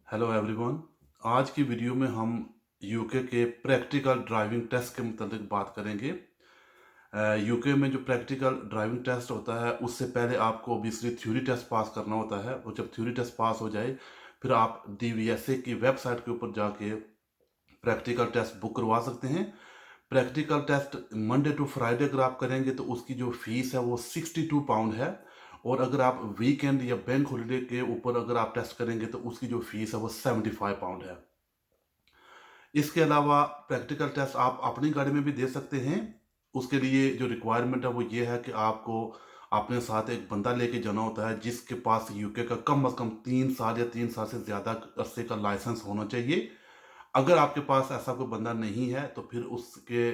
Hello everyone. आज की video में हम यूके के प्रैक्टिकल ड्राइविंग टेस्ट के मुताबिक बात करेंगे। यूके में जो प्रैक्टिकल ड्राइविंग टेस्ट होता है उससे पहले आपको ऑब्वियसली थ्योरी टेस्ट पास करना होता है, और जब थ्योरी टेस्ट पास हो जाए फिर आप डीवीएसए की वेबसाइट के ऊपर जाके प्रैक्टिकल टेस्ट बुक करवा सकते हैं। Practical test Monday to Friday अगर आप करेंगे तो उसकी जो फीस है वो 62 पाउंड है, और अगर आप वीकेंड या बैंक हॉलीडे के ऊपर अगर आप टेस्ट करेंगे तो उसकी जो फीस है वो 75 पाउंड है। इसके अलावा प्रैक्टिकल टेस्ट आप अपनी गाड़ी में भी दे सकते हैं। उसके लिए जो रिक्वायरमेंट है वो ये है कि आपको अपने साथ एक बंदा लेके जाना होता है जिसके पास यूके का कम से कम 3 साल या 3 साल से ज़्यादा अरसे का लाइसेंस होना चाहिए। अगर आपके पास ऐसा कोई बंदा नहीं है तो फिर उसके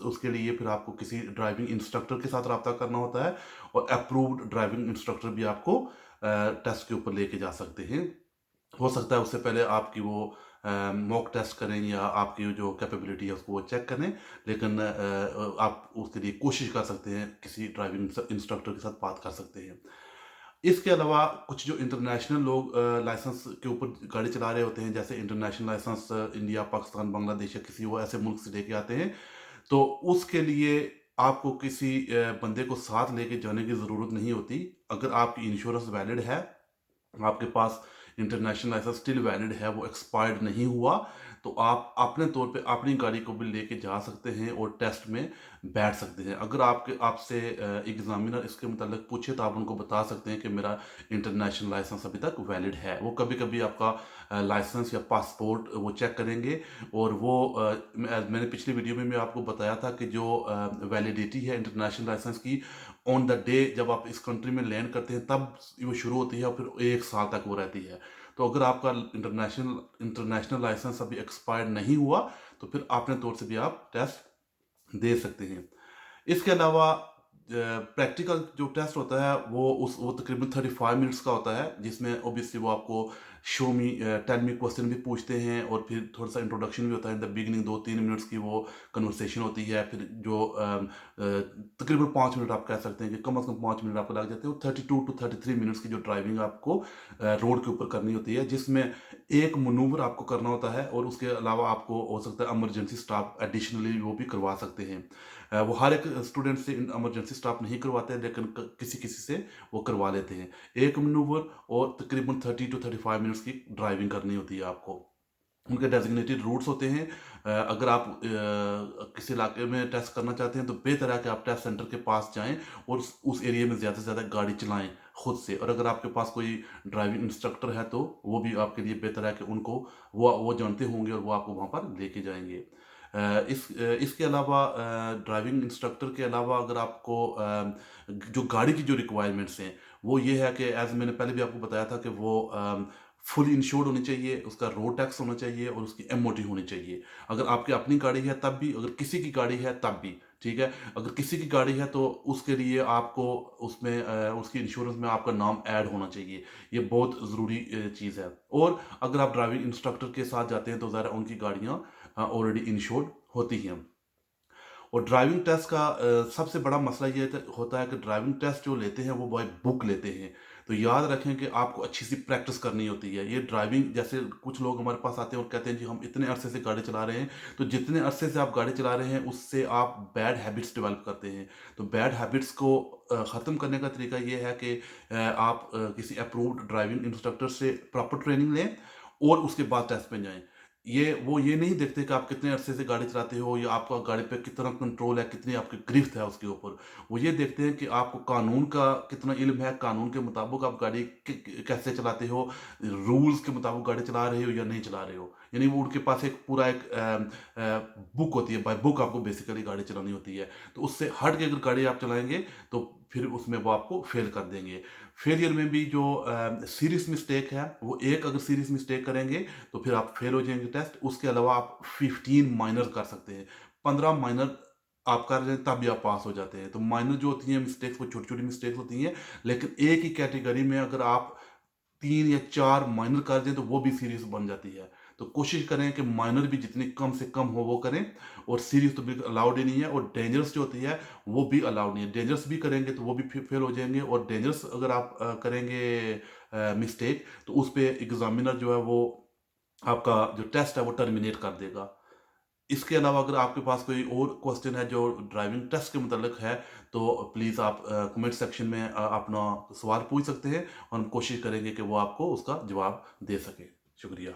उसके लिए फिर आपको किसी ड्राइविंग इंस्ट्रक्टर के साथ रब्ता करना होता है, और अप्रूव्ड ड्राइविंग इंस्ट्रक्टर भी आपको टेस्ट के ऊपर लेके जा सकते हैं। हो सकता है उससे पहले आपकी वो मॉक टेस्ट करें या आपकी जो कैपेबिलिटी है उसको वो चेक करें, लेकिन आप उसके लिए कोशिश कर सकते हैं, किसी ड्राइविंग इंस्ट्रक्टर के साथ बात कर सकते हैं। इसके अलावा कुछ जो इंटरनेशनल लोग लाइसेंस के ऊपर गाड़ी चला रहे होते हैं, जैसे international licence India, Pakistan, Bangladesh या किसी वो ऐसे मुल्क से लेके आते हैं, तो उसके लिए आपको किसी बंदे को साथ लेके जाने की ज़रूरत नहीं होती। अगर आपकी इंश्योरेंस वैलिड है, आपके पास इंटरनेशनल लाइसेंस स्टिल वैलिड है, वो एक्सपायर्ड नहीं हुआ, तो आप अपने तौर पे अपनी गाड़ी को भी लेके जा सकते हैं और टेस्ट में बैठ सकते हैं। अगर आपसे एग्जामिनर इसके मुताबिक पूछे तो आप उनको बता सकते हैं कि मेरा इंटरनेशनल लाइसेंस अभी तक वैलिड है। वो कभी कभी आपका लाइसेंस या पासपोर्ट वो चेक करेंगे, और वो मैंने पिछली वीडियो में भी आपको बताया था कि जो वैलिडिटी है इंटरनेशनल लाइसेंस की, ऑन द डे जब आप इस कंट्री में लैंड करते हैं तब वो शुरू होती है और फिर 1 साल तक वो रहती है। तो अगर आपका इंटरनेशनल लाइसेंस अभी एक्सपायर्ड नहीं हुआ तो फिर अपने तौर से भी आप टेस्ट दे सकते हैं। इसके अलावा प्रैक्टिकल जो टेस्ट होता है वो तकरीबन 35 मिनट्स का होता है, जिसमें ऑब्वियसली वो आपको show me tell me question भी पूछते हैं, और फिर थोड़ा सा इंट्रोडक्शन भी होता है। इन द बिगिनिंग 2-3 मिनट्स की वो कन्वर्सेशन होती है। फिर जो तकरीबन 5 मिनट आप कह सकते हैं कि कम से कम 5 मिनट आपको लग जाते हैं। 32 to 33 मिनट्स की जो ड्राइविंग आपको रोड के ऊपर करनी होती है, जिसमें एक मनूवर आपको करना होता है, और उसके अलावा आपको हो सकता है इमरजेंसी स्टाफ एडिशनली वो भी करवा सकते हैं। वो हर एक स्टूडेंट से इमरजेंसी स्टाफ नहीं करवाते हैं, लेकिन किसी किसी से वो करवा लेते हैं। एक मनूवर और तकरीबन 30 to 35 मिनट्स की ड्राइविंग करनी होती है आपको। उनके डेजिग्नेटेड रूट्स होते हैं। अगर आप किसी इलाके में टेस्ट करना चाहते हैं तो बेहतर है कि आप टेस्ट सेंटर के पास जाएं और उस एरिया में ज़्यादा से ज़्यादा गाड़ी चलाएं खुद से। और अगर आपके पास कोई ड्राइविंग इंस्ट्रक्टर है तो वो भी आपके लिए बेहतर है कि उनको वो जानते होंगे और वो आपको वहाँ पर लेके जाएंगे। इसके अलावा ड्राइविंग इंस्ट्रक्टर के अलावा अगर आपको जो गाड़ी की जो रिक्वायरमेंट्स हैं वो ये है कि एज मैंने पहले भी आपको बताया था कि वो फुल इंश्योर्ड होनी चाहिए, उसका रोड टैक्स होना चाहिए और उसकी एमओटी होनी चाहिए। अगर आपकी अपनी गाड़ी है तब भी, अगर किसी की गाड़ी है तब भी, ठीक है। अगर किसी की गाड़ी है तो उसके लिए आपको उसमें उसकी इंश्योरेंस में आपका नाम ऐड होना चाहिए। ये बहुत ज़रूरी चीज़ है। और अगर आप ड्राइविंग इंस्ट्रक्टर के साथ जाते हैं तो ज़रा उनकी गाड़ियाँ ऑलरेडी इंश्योर्ड होती हैं। और ड्राइविंग टेस्ट का सबसे बड़ा मसला ये होता है कि ड्राइविंग टेस्ट जो लेते हैं वो बाय बुक लेते हैं। तो याद रखें कि आपको अच्छी सी प्रैक्टिस करनी होती है। ये ड्राइविंग, जैसे कुछ लोग हमारे पास आते हैं और कहते हैं जी हम इतने अरसे से गाड़ी चला रहे हैं, तो जितने अरसे से आप गाड़ी चला रहे हैं उससे आप बैड हैबिट्स डेवलप करते हैं। तो बैड हैबिट्स को ख़त्म करने का तरीका ये है कि आप किसी अप्रूव्ड ड्राइविंग इंस्ट्रक्टर से प्रॉपर ट्रेनिंग लें और उसके बाद टेस्ट पे जाएं। ये नहीं देखते कि आप कितने अरसे से गाड़ी चलाते हो या आपका गाड़ी पे कितना कंट्रोल है, कितनी आपकी गिरफ्त है उसके ऊपर। वो ये देखते हैं कि आपको कानून का कितना इल्म है, कानून के मुताबिक आप गाड़ी कैसे चलाते हो, रूल्स के मुताबिक गाड़ी चला रहे हो या नहीं चला रहे हो। यानी वो उनके पास एक पूरा एक बुक होती है, बाय बुक आपको बेसिकली गाड़ी चलानी होती है। तो उससे हट के अगर गाड़ी आप चलाएंगे तो फिर उसमें वो आपको फेल कर देंगे। फेलियर में भी जो सीरियस मिस्टेक है, वो एक अगर सीरियस मिस्टेक करेंगे तो फिर आप फेल हो जाएंगे टेस्ट। उसके अलावा आप 15 माइनर कर सकते हैं। 15 माइनर आप कर लें तब भी आप पास हो जाते हैं। तो माइनर जो होती हैं मिस्टेक्स वो छोटी छोटी मिस्टेक्स होती हैं, लेकिन एक ही कैटेगरी में अगर आप 3 या 4 माइनर कर दें तो वो भी सीरीज बन जाती है। तो कोशिश करें कि माइनर भी जितनी कम से कम हो वो करें, और सीरीज तो बिल्कुल अलाउड ही नहीं है। और डेंजरस जो होती है वो भी अलाउड नहीं है। डेंजरस भी करेंगे तो वो भी फेल हो जाएंगे, और डेंजरस अगर आप करेंगे मिस्टेक तो उस पर एग्जामिनर जो है वो आपका जो टेस्ट है वो टर्मिनेट कर देगा। इसके अलावा अगर आपके पास कोई और क्वेश्चन है जो ड्राइविंग टेस्ट के मुतालिक है, तो प्लीज़ आप कमेंट सेक्शन में अपना सवाल पूछ सकते हैं और हम कोशिश करेंगे कि वो आपको उसका जवाब दे सकें। शुक्रिया।